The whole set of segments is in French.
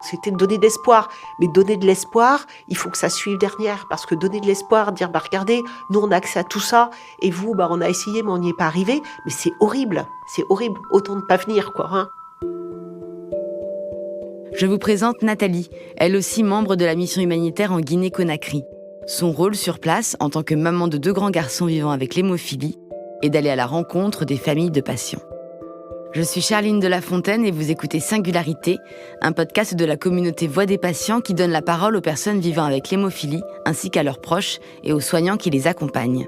C'était de donner de l'espoir. Mais donner de l'espoir, il faut que ça suive derrière. Parce que donner de l'espoir, dire, regardez, nous, on a accès à tout ça. Et vous, on a essayé, mais on n'y est pas arrivé. Mais c'est horrible. C'est horrible. Autant ne pas venir, quoi. Hein. Je vous présente Nathalie, elle aussi membre de la mission humanitaire en Guinée-Conakry. Son rôle sur place, en tant que maman de 2 grands garçons vivant avec l'hémophilie, est d'aller à la rencontre des familles de patients. Je suis Charline de La Fontaine et vous écoutez Singularité, un podcast de la communauté Voix des patients qui donne la parole aux personnes vivant avec l'hémophilie, ainsi qu'à leurs proches et aux soignants qui les accompagnent.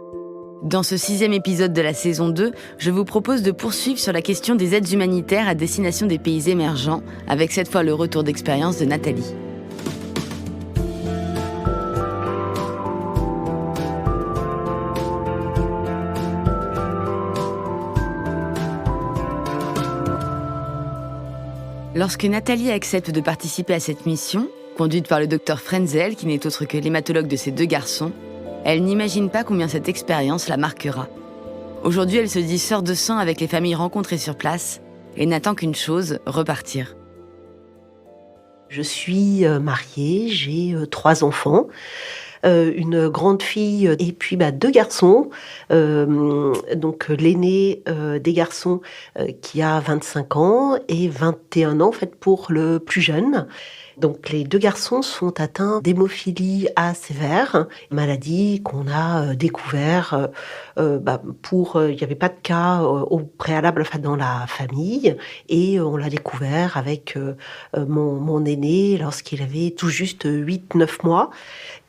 Dans ce 6e épisode de la saison 2, je vous propose de poursuivre sur la question des aides humanitaires à destination des pays émergents, avec cette fois le retour d'expérience de Nathalie. Lorsque Nathalie accepte de participer à cette mission, conduite par le docteur Frenzel, qui n'est autre que l'hématologue de ses 2 garçons, elle n'imagine pas combien cette expérience la marquera. Aujourd'hui, elle se dit sœur de sang avec les familles rencontrées sur place et n'attend qu'une chose, repartir. Je suis mariée, j'ai 3 enfants. Une grande fille et puis 2 garçons. Donc l'aîné des garçons qui a 25 ans et 21 ans en fait pour le plus jeune. Donc les 2 garçons sont atteints d'hémophilie A sévère, maladie qu'on a découvert il n'y avait pas de cas au préalable dans la famille et on l'a découvert avec mon aîné lorsqu'il avait tout juste 8-9 mois.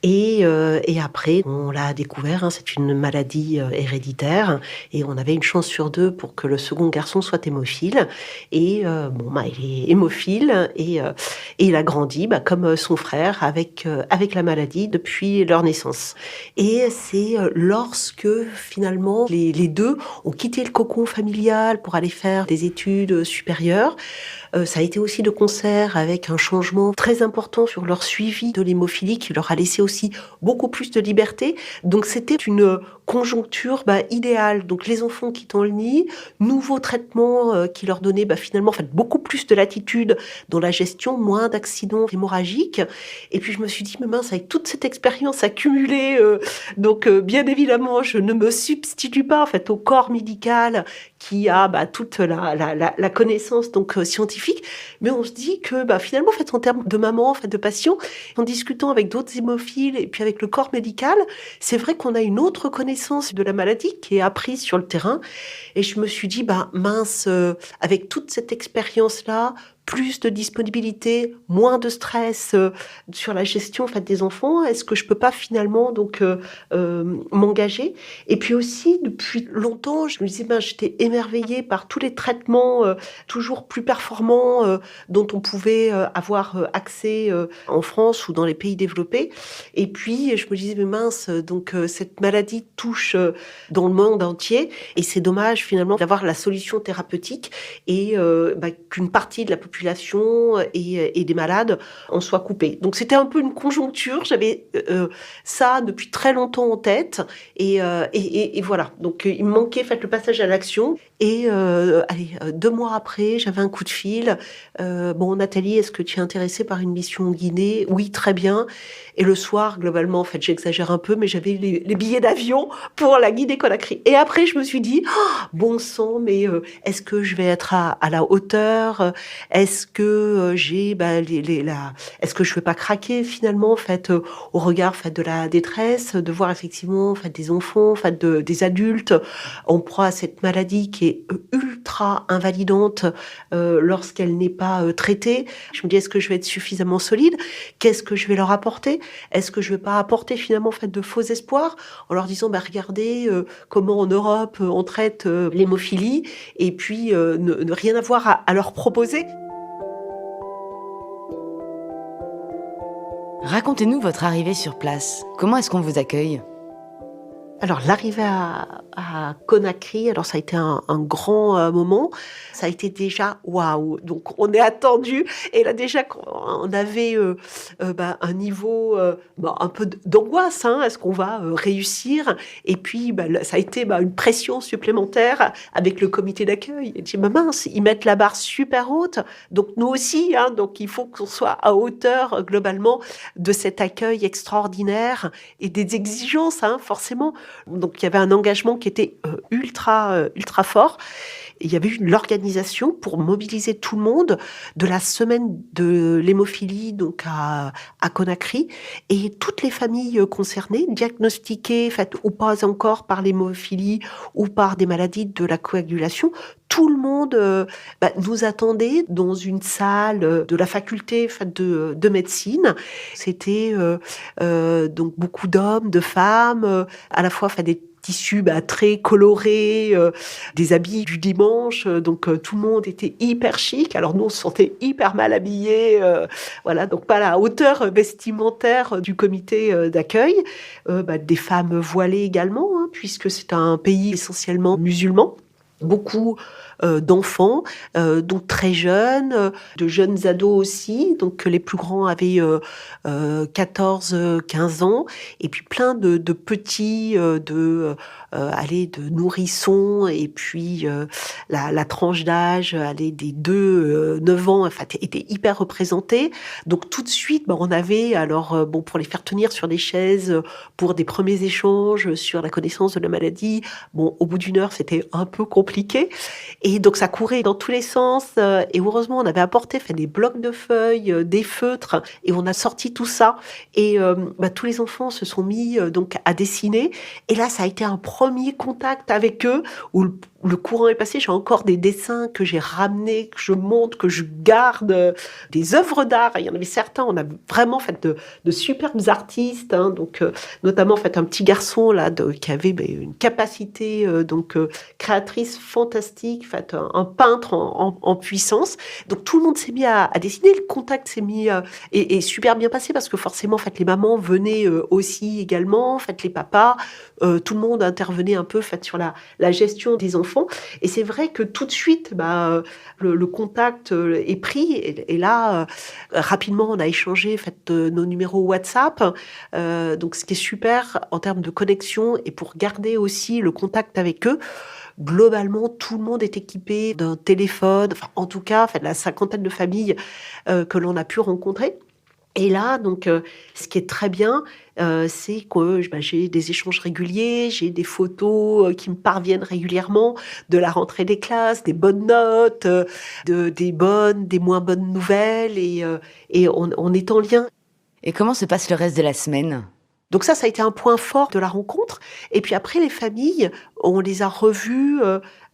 Et après, on l'a découvert, c'est une maladie héréditaire et on avait une chance sur 2 pour que le second garçon soit hémophile. Et il est hémophile et il a grandi comme son frère avec la maladie depuis leur naissance. Et c'est lorsque finalement les 2 ont quitté le cocon familial pour aller faire des études supérieures. Ça a été aussi de concert avec un changement très important sur leur suivi de l'hémophilie qui leur a laissé aussi beaucoup plus de liberté. Donc c'était une conjoncture idéale. Donc les enfants quittant le nid, nouveau traitement qui leur donnait finalement beaucoup plus de latitude dans la gestion, moins d'accidents hémorragiques. Et puis je me suis dit, mais mince, avec toute cette expérience accumulée, bien évidemment, je ne me substitue pas au corps médical qui a toute la connaissance scientifique, mais on se dit que finalement en termes de maman, de patient, en discutant avec d'autres hémophiles et puis avec le corps médical, c'est vrai qu'on a une autre connaissance de la maladie qui est apprise sur le terrain. Et je me suis dit mince, avec toute cette expérience-là, plus de disponibilité, moins de stress sur la gestion des enfants. Est-ce que je peux pas finalement m'engager? Et puis aussi, depuis longtemps, je me disais, j'étais émerveillée par tous les traitements toujours plus performants dont on pouvait avoir accès en France ou dans les pays développés. Et puis, je me disais, mais mince, cette maladie touche dans le monde entier. Et c'est dommage finalement d'avoir la solution thérapeutique et qu'une partie de la population et des malades en soient coupés. Donc c'était un peu une conjoncture, j'avais ça depuis très longtemps en tête et voilà. Donc il me manquait le passage à l'action et 2 mois après, j'avais un coup de fil. Nathalie, est-ce que tu es intéressée par une mission en Guinée? Oui, très bien. Et le soir, globalement, j'exagère un peu, mais j'avais les billets d'avion pour la Guinée-Conakry. Et après, je me suis dit, bon sang, mais est-ce que je vais être à la hauteur? Est-ce que est-ce que je vais pas craquer finalement au regard de la détresse, de voir effectivement des enfants, des adultes en proie à cette maladie qui est ultra invalidante lorsqu'elle n'est pas traitée. Je me dis, est-ce que je vais être suffisamment solide? Qu'est-ce que je vais leur apporter? Est-ce que je vais pas apporter finalement de faux espoirs en leur disant regardez comment en Europe on traite l'hémophilie et puis ne rien avoir à leur proposer. Racontez-nous votre arrivée sur place. Comment est-ce qu'on vous accueille ? Alors, l'arrivée à à Conakry. Alors ça a été un grand moment. Ça a été déjà waouh. Donc on est attendu. Et là déjà on avait un niveau un peu d'angoisse. Est-ce qu'on va réussir? Et puis ça a été une pression supplémentaire avec le comité d'accueil. Et dit mince, ils mettent la barre super haute. Donc nous aussi, donc il faut qu'on soit à hauteur globalement de cet accueil extraordinaire et des exigences, forcément. Donc il y avait un engagement qui était ultra fort. Et il y avait eu l'organisation pour mobiliser tout le monde de la semaine de l'hémophilie donc à Conakry, et toutes les familles concernées, diagnostiquées, faites ou pas encore par l'hémophilie ou par des maladies de la coagulation. Tout le monde nous attendait dans une salle de la faculté de médecine. C'était donc beaucoup d'hommes, de femmes, à la fois des tissus très colorés, des habits du dimanche, donc tout le monde était hyper chic. Alors nous on se sentait hyper mal habillés, voilà, donc pas à la hauteur vestimentaire du comité d'accueil. Des femmes voilées également, puisque c'est un pays essentiellement musulman. Beaucoup d'enfants, donc très jeunes, de jeunes ados aussi, donc les plus grands avaient 14-15 ans, et puis plein de petits, de nourrissons, et puis la tranche d'âge allait des 2-9 ans, était hyper représentée. Donc tout de suite, on avait, alors pour les faire tenir sur des chaises, pour des premiers échanges sur la connaissance de la maladie, au bout d'une heure, c'était un peu compliqué. Et donc ça courait dans tous les sens, et heureusement on avait apporté des blocs de feuilles, des feutres, et on a sorti tout ça, et tous les enfants se sont mis donc à dessiner, et là ça a été un premier contact avec eux où le courant est passé. J'ai encore des dessins que j'ai ramenés, que je montre, que je garde, des œuvres d'art. Il y en avait certains, on a vraiment de superbes artistes, donc notamment un petit garçon là qui avait une capacité créatrice fantastique, un peintre en puissance. Donc tout le monde s'est mis à dessiner. Le contact s'est mis et super bien passé, parce que forcément les mamans venaient aussi également, les papas, tout le monde intervenait un peu sur la gestion des enfants. Et c'est vrai que tout de suite, le contact est pris. Et là, rapidement, on a échangé nos numéros WhatsApp. Donc, ce qui est super en termes de connexion, et pour garder aussi le contact avec eux. Globalement, tout le monde est équipé d'un téléphone. En tout cas, la cinquantaine de familles que l'on a pu rencontrer. Et là, donc, ce qui est très bien, c'est que j'ai des échanges réguliers, j'ai des photos qui me parviennent régulièrement de la rentrée des classes, des bonnes notes, des bonnes, des moins bonnes nouvelles, et on est en lien. Et comment se passe le reste de la semaine ? Donc ça a été un point fort de la rencontre. Et puis après, les familles, on les a revues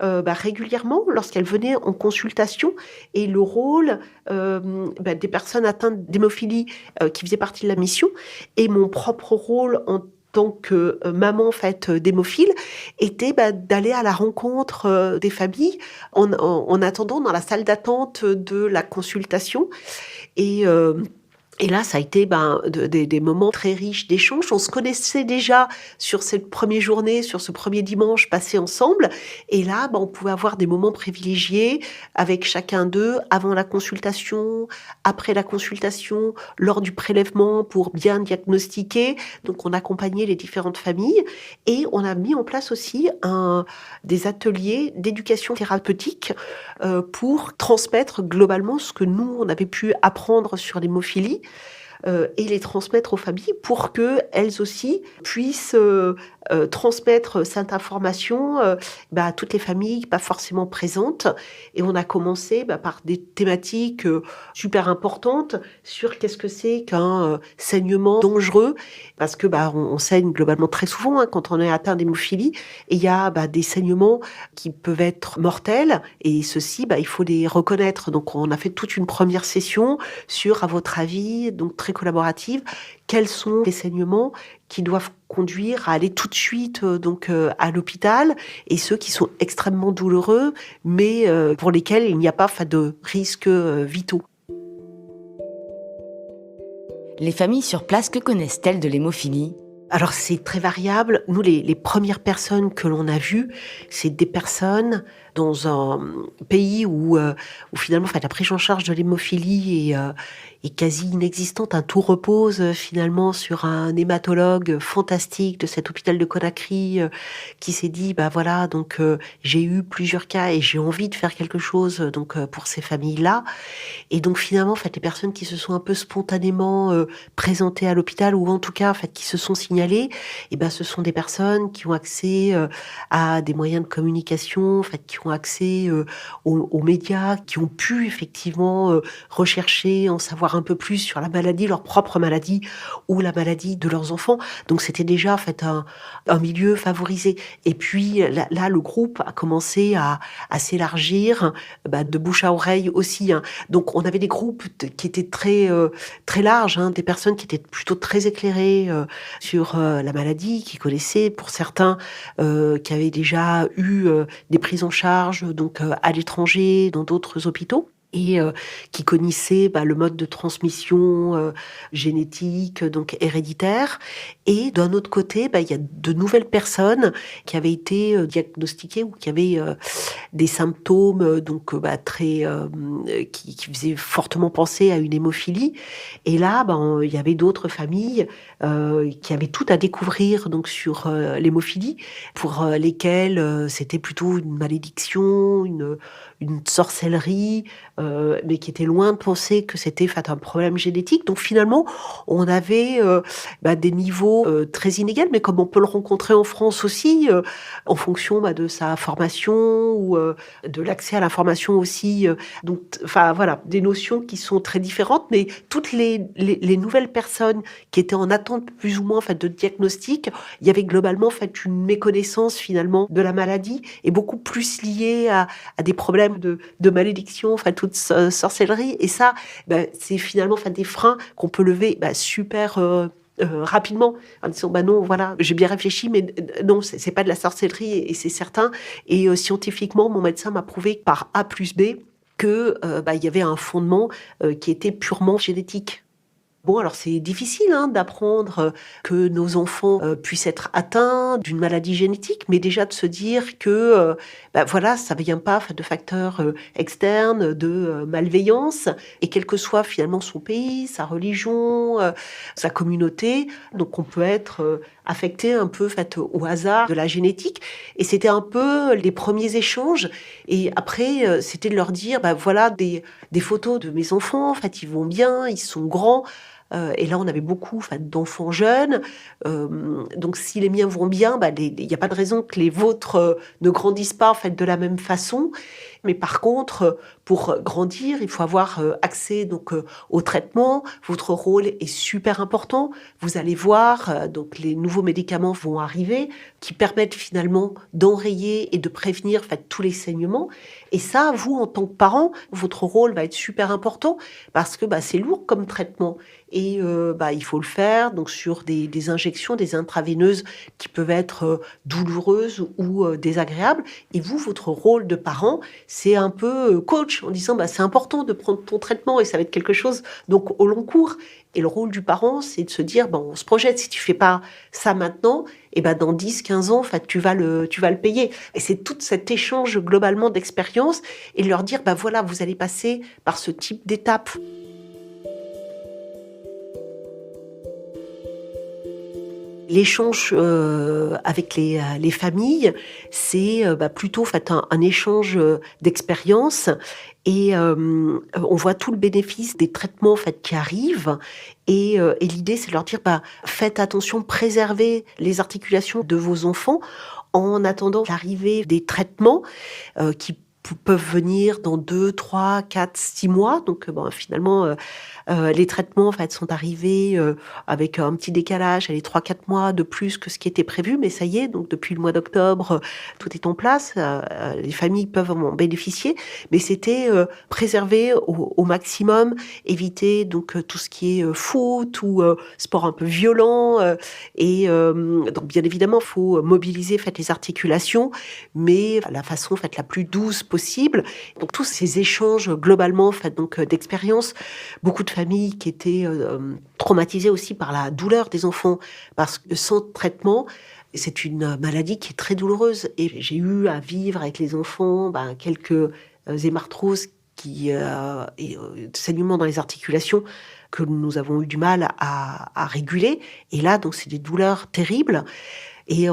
régulièrement lorsqu'elles venaient en consultation. Et le rôle des personnes atteintes d'hémophilie qui faisait partie de la mission, et mon propre rôle en tant que maman d'hémophile, était d'aller à la rencontre des familles en attendant dans la salle d'attente de la consultation. Et là, ça a été des moments très riches d'échanges. On se connaissait déjà sur cette première journée, sur ce premier dimanche passé ensemble. Et là, on pouvait avoir des moments privilégiés avec chacun d'eux, avant la consultation, après la consultation, lors du prélèvement, pour bien diagnostiquer. Donc, on accompagnait les différentes familles, et on a mis en place aussi des ateliers d'éducation thérapeutique pour transmettre globalement ce que nous, on avait pu apprendre sur l'hémophilie, et les transmettre aux familles pour qu'elles aussi puissent transmettre cette information à toutes les familles pas forcément présentes. Et on a commencé par des thématiques super importantes sur qu'est-ce que c'est qu'un saignement dangereux, parce que on saigne globalement très souvent quand on est atteint d'hémophilie, et il y a des saignements qui peuvent être mortels, et ceux-ci, il faut les reconnaître. Donc on a fait toute une première session sur, à votre avis, donc très collaborative, quels sont les saignements qui doivent conduire à aller tout de suite à l'hôpital, et ceux qui sont extrêmement douloureux, mais pour lesquels il n'y a pas de risques vitaux. Les familles sur place, que connaissent-elles de l'hémophilie ? Alors c'est très variable. Nous, les premières personnes que l'on a vues, c'est des personnes dans un pays où finalement, la prise en charge de l'hémophilie est quasi inexistante, hein. Tout repose, finalement sur un hématologue fantastique de cet hôpital de Conakry, qui s'est dit: «Bah, voilà, donc j'ai eu plusieurs cas et j'ai envie de faire quelque chose, pour ces familles-là». Et donc finalement, les personnes qui se sont un peu spontanément, présentées à l'hôpital ou en tout cas, qui se sont signalées et ben, ce sont des personnes qui ont accès, à des moyens de communication, qui ont accès, aux médias, qui ont pu effectivement, rechercher, en savoir un peu plus sur la maladie, leur propre maladie ou la maladie de leurs enfants. Donc c'était déjà, un milieu favorisé et puis là, le groupe a commencé à s'élargir, de bouche à oreille aussi, hein. Donc on avait des groupes qui étaient très larges, hein, des personnes qui étaient plutôt très éclairées sur la maladie, qui connaissaient pour certains, qui avaient déjà eu des prises en charge à l'étranger, dans d'autres hôpitaux et qui connaissaient, le mode de transmission, génétique, donc héréditaire et d'un autre côté, il y a de nouvelles personnes qui avaient été, diagnostiquées ou qui avaient, des symptômes, très, qui faisaient fortement penser à une hémophilie et là, il y avait d'autres familles, qui avaient tout à découvrir donc sur, l'hémophilie pour, lesquelles, c'était plutôt une malédiction, une sorcellerie, mais qui étaient loin de penser que c'était un problème génétique. Donc finalement, on avait, des niveaux, très inégaux, mais comme on peut le rencontrer en France aussi, en fonction, de sa formation ou, de l'accès à l'information aussi, voilà, des notions qui sont très différentes, mais toutes les nouvelles personnes qui étaient en attente plus ou moins, de diagnostic, il y avait globalement, une méconnaissance finalement de la maladie et beaucoup plus liée à des problèmes de malédiction, toute sorcellerie et ça, c'est finalement, des freins qu'on peut lever, super, rapidement en disant: «Bah non, voilà, j'ai bien réfléchi, mais non, c'est pas de la sorcellerie et c'est certain et scientifiquement, mon médecin m'a prouvé par A plus B que, il y avait un fondement, qui était purement génétique». Bon, alors c'est difficile, hein, d'apprendre, que nos enfants, puissent être atteints d'une maladie génétique, mais déjà de se dire que, voilà, ça vient pas, de facteurs, externes, de, malveillance et quel que soit finalement son pays, sa religion, sa communauté, donc on peut être, affecté un peu, au hasard de la génétique et c'était un peu les premiers échanges et après, c'était de leur dire: voilà des photos de mes enfants, ils vont bien, ils sont grands». Et là, on avait beaucoup, d'enfants jeunes. Donc si les miens vont bien, il y a pas de raison que les vôtres, ne grandissent pas, de la même façon. Mais par contre, pour grandir, il faut avoir, accès au traitement. Votre rôle est super important. Vous allez voir, les nouveaux médicaments vont arriver qui permettent finalement d'enrayer et de prévenir, tous les saignements et ça, vous, en tant que parent, votre rôle va être super important parce que, c'est lourd comme traitement et il faut le faire donc sur des injections, des intraveineuses qui peuvent être, douloureuses ou, désagréables et vous, votre rôle de parent, c'est un peu, coach en disant: «C'est important de prendre ton traitement et ça va être quelque chose donc au long cours» et le rôle du parent, c'est de se dire: «On se projette, si tu fais pas ça maintenant et dans 10, 15 ans, tu vas le payer» et c'est tout cet échange globalement d'expérience et de leur dire: voilà, vous allez passer par ce type d'étape». L'échange, avec les familles, c'est, plutôt un échange, d'expériences et on voit tout le bénéfice des traitements, qui arrivent et l'idée, c'est de leur dire: «Faites attention, préservez les articulations de vos enfants en attendant l'arrivée des traitements, qui peuvent venir dans 2, 3, 4, 6 mois». Donc finalement, les traitements, sont arrivés, avec un petit décalage, allez 3, 4 mois de plus que ce qui était prévu, mais ça y est, donc depuis le mois d'octobre, tout est en place, les familles peuvent en bénéficier. Mais c'était, préserver au maximum, éviter tout ce qui est, foot ou, sport un peu violent, et donc bien évidemment, faut mobiliser, les articulations, mais la façon, la plus douce possible. Donc tous ces échanges globalement, d'expériences, beaucoup de familles qui étaient, traumatisée aussi par la douleur des enfants, parce que sans traitement, c'est une maladie qui est très douloureuse. Et j'ai eu à vivre avec les enfants quelques hémarthroses et saignements dans les articulations que nous avons eu du mal à réguler. Et là, donc, c'est des douleurs terribles. Et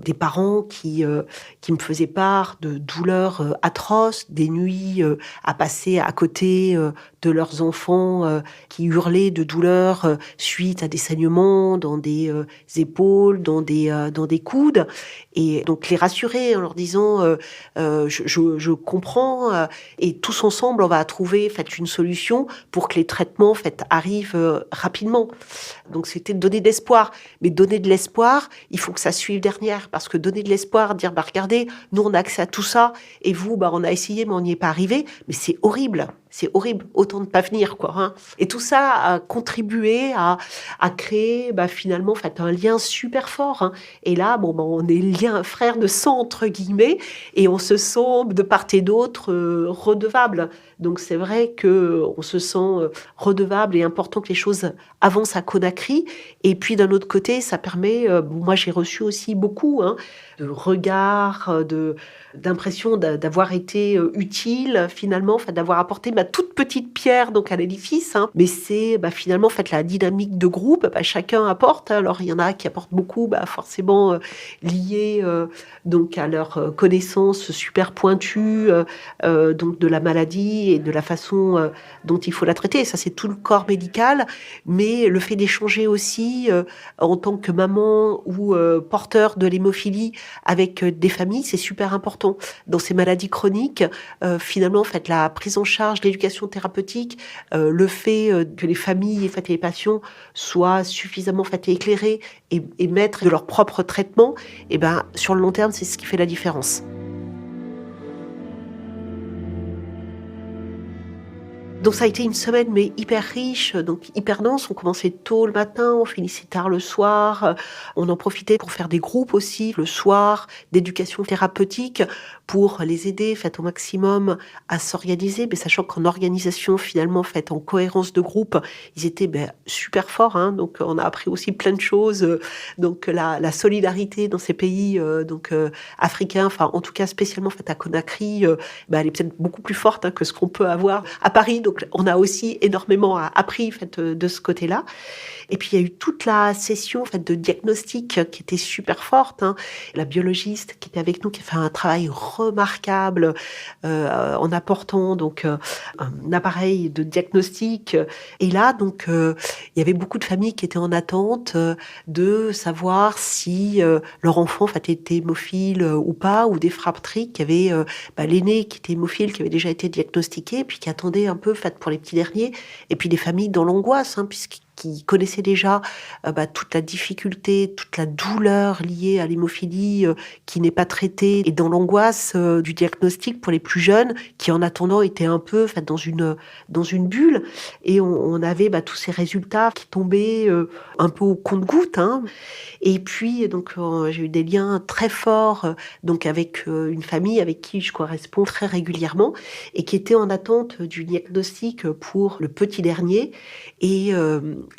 des parents qui me faisaient part de douleurs atroces, des nuits à passer à côté de leurs enfants qui hurlaient de douleur suite à des saignements dans des épaules, dans des coudes. Et donc les rassurer en leur disant je comprends et tous ensemble on va trouver une solution pour que les traitements arrivent rapidement. Donc c'était donner de l'espoir. Mais donner de l'espoir, il faut que ça suive derrière. Parce que donner de l'espoir, dire regardez, nous on a accès à tout ça, et vous, on a essayé, mais on n'y est pas arrivé. Mais c'est horrible. C'est horrible, autant ne pas venir, quoi. Hein. Et tout ça a contribué à créer finalement un lien super fort. Hein. Et là, on est lien frère de sang, entre guillemets, et on se sent de part et d'autre redevable. Donc c'est vrai qu'on se sent redevable et important que les choses avancent à Conakry. Et puis d'un autre côté, ça permet, moi j'ai reçu aussi beaucoup de regards, d'impression d'avoir été utile finalement, d'avoir apporté ma toute petite pierre donc à l'édifice. Hein. Mais c'est finalement la dynamique de groupe, chacun apporte. Alors il y en a qui apportent beaucoup, forcément liés donc à leur connaissance super pointue donc de la maladie et de la façon dont il faut la traiter. Ça c'est tout le corps médical, mais le fait d'échanger aussi en tant que maman ou porteur de l'hémophilie avec des familles, c'est super important. Dans ces maladies chroniques, finalement, la prise en charge, l'éducation thérapeutique, le fait que les familles et les patients soient suffisamment éclairés et maîtres de leur propre traitement, sur le long terme, c'est ce qui fait la différence. Donc ça a été une semaine mais hyper riche, donc hyper dense. On commençait tôt le matin, on finissait tard le soir. On en profitait pour faire des groupes aussi le soir d'éducation thérapeutique pour les aider au maximum à s'organiser, mais sachant qu'en organisation finalement en cohérence de groupe, ils étaient super forts. Hein, donc on a appris aussi plein de choses. Donc la solidarité dans ces pays africains, en tout cas spécialement à Conakry, elle est peut-être beaucoup plus forte que ce qu'on peut avoir à Paris. Donc on a aussi énormément appris de ce côté-là. Et puis il y a eu toute la session de diagnostic qui était super forte. Hein. La biologiste qui était avec nous, qui a fait un travail remarquable en apportant donc un appareil de diagnostic. Et là donc il y avait beaucoup de familles qui étaient en attente de savoir si leur enfant était hémophile ou pas, ou des fratries qui avaient l'aîné qui était hémophile, qui avait déjà été diagnostiqué, puis qui attendait un peu pour les petits derniers, et puis des familles dans l'angoisse, qui connaissaient déjà toute la difficulté, toute la douleur liée à l'hémophilie qui n'est pas traitée, et dans l'angoisse du diagnostic pour les plus jeunes, qui en attendant étaient un peu dans une bulle, et on avait tous ces résultats qui tombaient un peu au compte-gouttes. Hein. Et puis donc j'ai eu des liens très forts donc avec une famille avec qui je corresponds très régulièrement et qui était en attente du diagnostic pour le petit dernier, et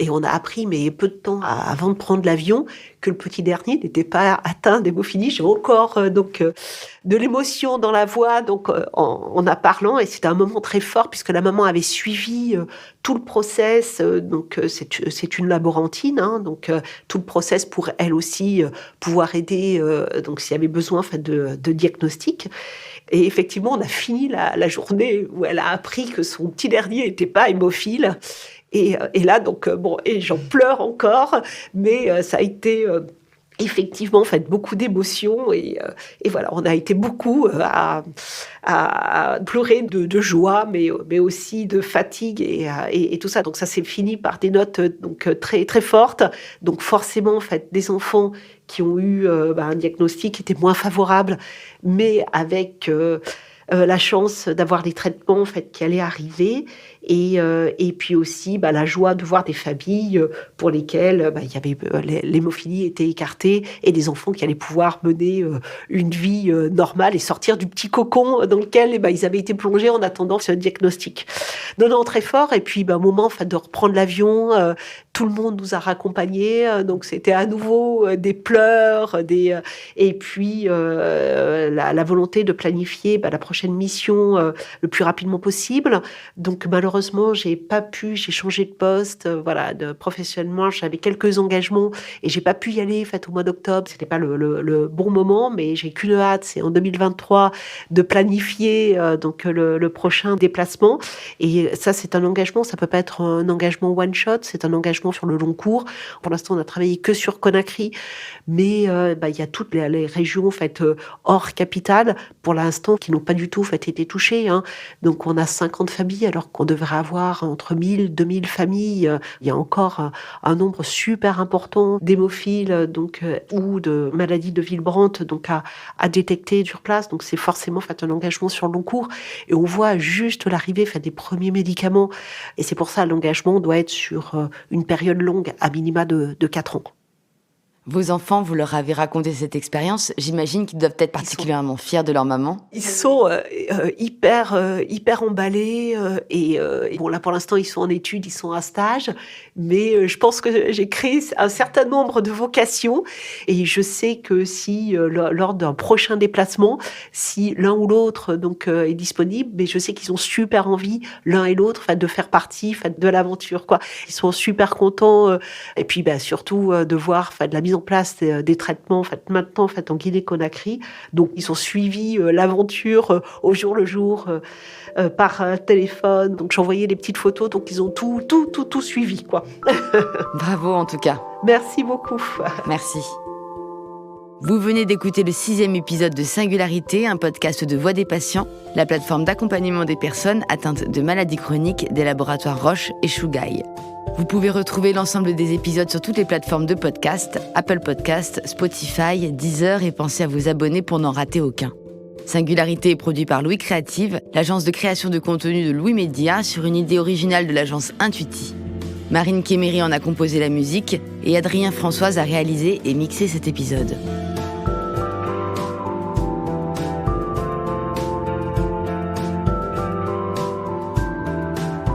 on a appris mais peu de temps avant de prendre l'avion que le petit dernier n'était pas atteint d'hémophilie. J'ai encore de l'émotion dans la voix donc en parlant, et c'était un moment très fort puisque la maman avait suivi tout le process, donc c'est une laborantine, hein, donc tout le process pour elle aussi pouvoir aider donc s'il y avait besoin de diagnostic. Et effectivement, on a fini la journée où elle a appris que son petit dernier n'était pas hémophile. Et là, donc, et j'en pleure encore, mais ça a été effectivement beaucoup d'émotions. Et voilà, on a été beaucoup à pleurer de joie, mais aussi de fatigue et tout ça. Donc ça s'est fini par des notes donc très, très fortes. Donc forcément, des enfants qui ont eu un diagnostic qui était moins favorable, mais avec la chance d'avoir des traitements qui allaient arriver, et puis aussi la joie de voir des familles pour lesquelles il y avait l'hémophilie était écartée, et des enfants qui allaient pouvoir mener une vie normale et sortir du petit cocon dans lequel ils avaient été plongés en attendant ce diagnostic. Non, très fort. Et puis au moment de reprendre l'avion, tout le monde nous a raccompagnés, donc c'était à nouveau des pleurs, et puis la volonté de planifier la prochaine mission le plus rapidement possible. Donc malheureusement, j'ai changé de poste, professionnellement, j'avais quelques engagements et j'ai pas pu y aller au mois d'octobre. C'était pas le bon moment, mais j'ai qu'une hâte, c'est en 2023 de planifier le prochain déplacement. Et ça, c'est un engagement. Ça peut pas être un engagement one shot, c'est un engagement sur le long cours. Pour l'instant, on a travaillé que sur Conakry, mais il y a toutes les régions hors capitale pour l'instant qui n'ont pas du tout été touchées. Donc on a 50 familles alors qu'on devrait avoir entre 1000 2000 familles. Il y a encore un nombre super important d'hémophiles ou de maladies de Willebrand à détecter sur place. Donc c'est forcément un engagement sur le long cours. Et on voit juste l'arrivée des premiers médicaments. Et c'est pour ça l'engagement doit être sur une période longue, à minima de 4 ans. Vos enfants, vous leur avez raconté cette expérience. J'imagine qu'ils doivent être particulièrement fiers de leur maman. Ils sont hyper emballés. Bon, là, pour l'instant, ils sont en études, ils sont à stage. Mais je pense que j'ai créé un certain nombre de vocations. Et je sais que si, lors d'un prochain déplacement, si l'un ou l'autre est disponible, mais je sais qu'ils ont super envie, l'un et l'autre, de faire partie de l'aventure, quoi. Ils sont super contents. Et puis, surtout, de voir de la mise en place des traitements maintenant en Guinée-Conakry. Donc ils ont suivi l'aventure au jour le jour par téléphone. Donc j'envoyais des petites photos, donc ils ont tout suivi, quoi. Bravo en tout cas. Merci beaucoup. Merci. Vous venez d'écouter le 6e épisode de Singularité, un podcast de Voix des patients, la plateforme d'accompagnement des personnes atteintes de maladies chroniques des laboratoires Roche et Chugai. Vous pouvez retrouver l'ensemble des épisodes sur toutes les plateformes de podcast, Apple Podcasts, Spotify, Deezer, et pensez à vous abonner pour n'en rater aucun. Singularité est produit par Louis Créative, l'agence de création de contenu de Louis Média, sur une idée originale de l'agence Intuiti. Marine Kéméry en a composé la musique et Adrien Françoise a réalisé et mixé cet épisode.